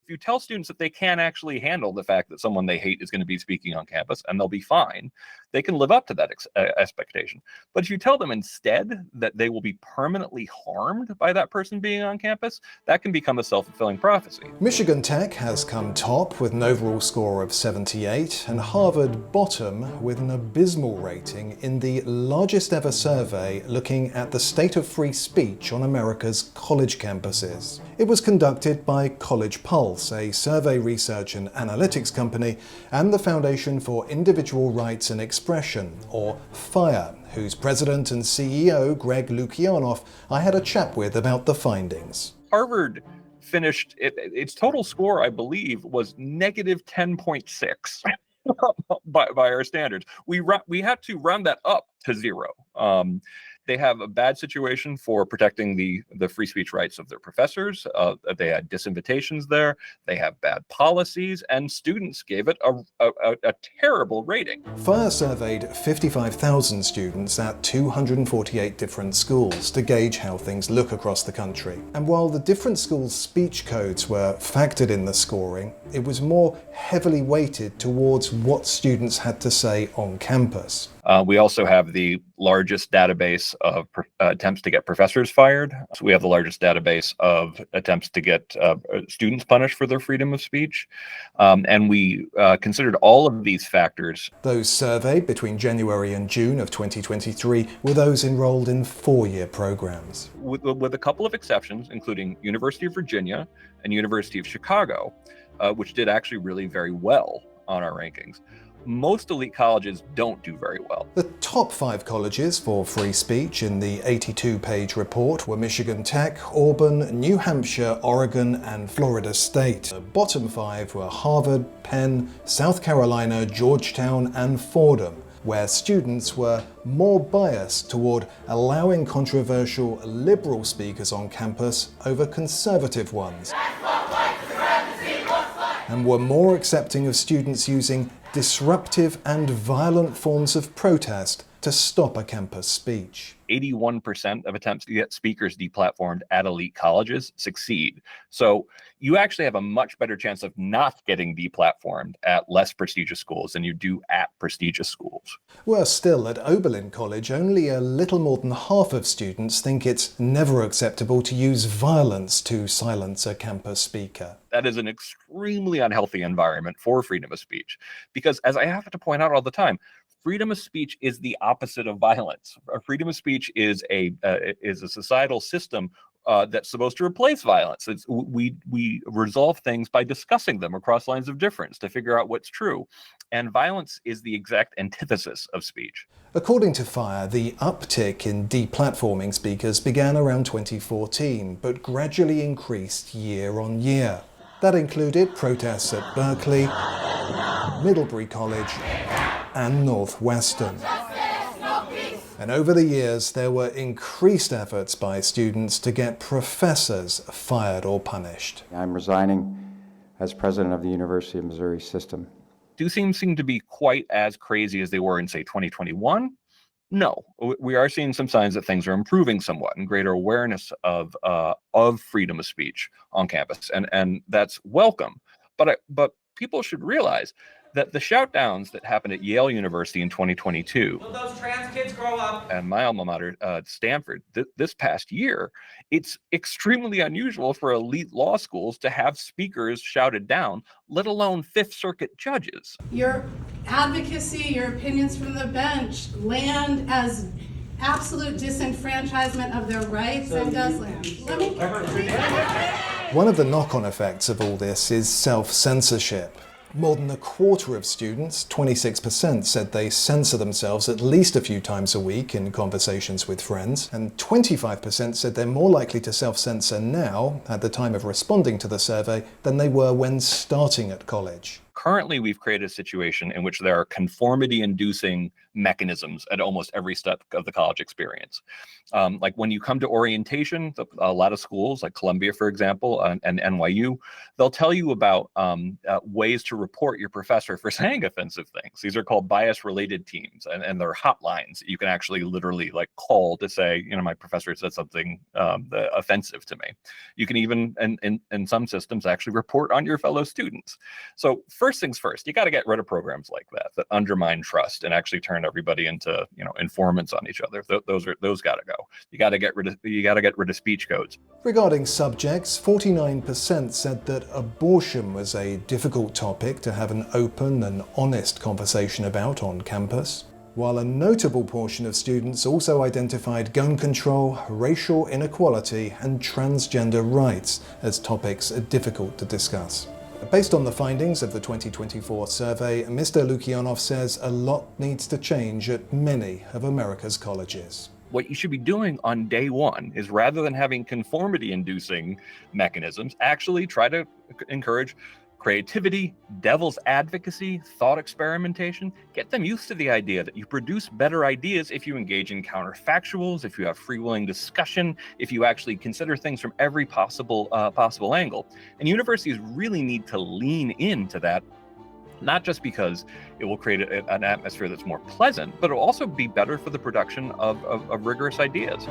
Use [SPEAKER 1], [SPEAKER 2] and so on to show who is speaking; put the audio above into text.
[SPEAKER 1] If you tell students that they can't actually handle the fact that someone they hate is going to be speaking on campus and they'll be fine, they can live up to that expectation. But if you tell them instead that they will be permanently harmed by that person being on campus, that can become a self-fulfilling prophecy.
[SPEAKER 2] Michigan Tech has come top with an overall score of 78 and Harvard bottom with an abysmal rating in the largest ever survey looking at the state of free speech on America's college campuses. It was conducted by College Pulse, a survey research and analytics company, and the Foundation for Individual Rights and Expression, or FIRE, whose president and CEO, Greg Lukianoff, I had a chat with about the findings.
[SPEAKER 1] Harvard finished, its total score, I believe, was negative 10.6 by our standards. We had to round that up to 0. They have a bad situation for protecting the free speech rights of their professors. They had disinvitations there. They have bad policies, and students gave it a terrible rating.
[SPEAKER 2] FIRE surveyed 55,000 students at 248 different schools to gauge how things look across the country. And while the different schools' speech codes were factored in the scoring, it was more heavily weighted towards what students had to say on campus.
[SPEAKER 1] We also have the largest database of attempts to get professors fired. So we have the largest database of attempts to get students punished for their freedom of speech. And we considered all of these factors.
[SPEAKER 2] Those surveyed between January and June of 2023 were those enrolled in 4-year programs.
[SPEAKER 1] With a couple of exceptions, including University of Virginia and University of Chicago, which did actually really very well on our rankings. Most elite colleges don't do very well.
[SPEAKER 2] The top 5 colleges for free speech in the 82-page report were Michigan Tech, Auburn, New Hampshire, Oregon, and Florida State. The bottom 5 were Harvard, Penn, South Carolina, Georgetown, and Fordham, where students were more biased toward allowing controversial liberal speakers on campus over conservative ones, and were more accepting of students using disruptive and violent forms of protest to stop a campus speech.
[SPEAKER 1] 81% of attempts to get speakers deplatformed at elite colleges succeed. So you actually have a much better chance of not getting deplatformed at less prestigious schools than you do at prestigious schools.
[SPEAKER 2] Worse still, at Oberlin College, only a little more than half of students think it's never acceptable to use violence to silence a campus speaker.
[SPEAKER 1] That is an extremely unhealthy environment for freedom of speech, because as I have to point out all the time, freedom of speech is the opposite of violence. Freedom of speech is a societal system that's supposed to replace violence. We resolve things by discussing them across lines of difference to figure out what's true. And violence is the exact antithesis of speech.
[SPEAKER 2] According to FIRE, the uptick in deplatforming speakers began around 2014, but gradually increased year on year. That included protests at Berkeley, Middlebury College, and Northwestern. And over the years, there were increased efforts by students to get professors fired or punished.
[SPEAKER 3] I'm resigning as president of the University of Missouri System.
[SPEAKER 1] Do things seem to be quite as crazy as they were in, say, 2021? No, we are seeing some signs that things are improving somewhat and greater awareness of freedom of speech on campus, and that's welcome. But people should realize that the shoutdowns that happened at Yale University in 2022,
[SPEAKER 4] will those trans kids grow up?
[SPEAKER 1] And my alma mater, Stanford, this past year, it's extremely unusual for elite law schools to have speakers shouted down, let alone Fifth Circuit judges.
[SPEAKER 5] Your advocacy, your opinions from the bench land as absolute disenfranchisement of their rights and does land.
[SPEAKER 2] One of the knock-on effects of all this is self-censorship. More than a quarter of students, 26%, said they censor themselves at least a few times a week in conversations with friends, and 25% said they're more likely to self-censor now, at the time of responding to the survey, than they were when starting at college.
[SPEAKER 1] Currently, we've created a situation in which there are conformity-inducing mechanisms at almost every step of the college experience. Like when you come to orientation, a lot of schools, like Columbia, for example, and NYU, they'll tell you about ways to report your professor for saying offensive things. These are called bias-related teams, and they're hotlines that you can actually literally like call to say, my professor said something offensive to me. You can even, in some systems, actually report on your fellow students. So first things first, you got to get rid of programs like that undermine trust and actually turn everybody into informants on each other. Those got to go. You got to get rid of speech codes.
[SPEAKER 2] Regarding subjects, 49% said that abortion was a difficult topic to have an open and honest conversation about on campus, while a notable portion of students also identified gun control, racial inequality, and transgender rights as topics difficult to discuss. Based on the findings of the 2024 survey, Mr. Lukyanov says a lot needs to change at many of America's colleges.
[SPEAKER 1] What you should be doing on day one is, rather than having conformity-inducing mechanisms, actually try to encourage creativity, devil's advocacy, thought experimentation. Get them used to the idea that you produce better ideas if you engage in counterfactuals, if you have free-willing discussion, if you actually consider things from every possible angle. And universities really need to lean into that, not just because it will create an atmosphere that's more pleasant, but it'll also be better for the production of rigorous ideas.